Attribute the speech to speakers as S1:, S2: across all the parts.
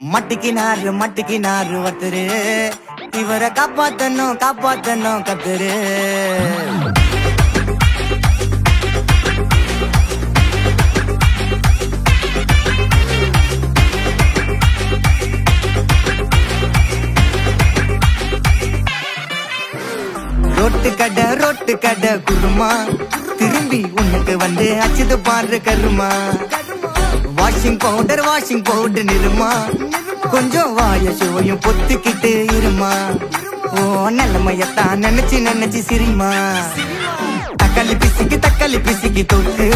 S1: மட்டிக்கினாரு ஒருத்தரு இவரை காப்பாத்தணும் கத்துரு ரோட்டு கடை குருமா திரும்பி உனக்கு வந்து அச்சுது பாரு கருமா வாஷிங் பவுடர் நிறுமா கொஞ்சம் வாய சுவையும் பொத்துக்கிட்டு இருமா ஓ நல்லமையத்தான் நினைச்சு சிரிமா தக்காளி பிசிக்கி தொட்டு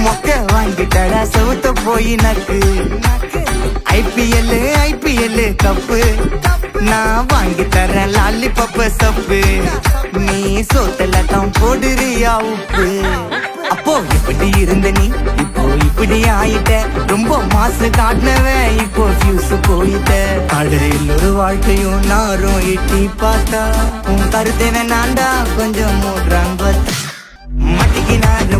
S1: மொக்க வாங்கிட்டடா செவுத்த போய் நக்கு ஐபிஎல் கப்பு நான் வாங்கி தரேன் லாலிபப்பு சப்பு நீ சோத்தல தான் போடுறியா உப்பு அப்போ இப்படி இருந்த நீ இப்போ இப்படி ஆயிட்ட ரொம்ப மாசு காட்டினவன் இப்போ ஃபியூஸ் போயிட்ட அடையில் ஒரு வாழ்க்கையும் நாரும் எட்டி பார்த்தா உன் கருத்தை வேணாண்டா கொஞ்சம் மூடுறாங்க மட்டிக்கினாரு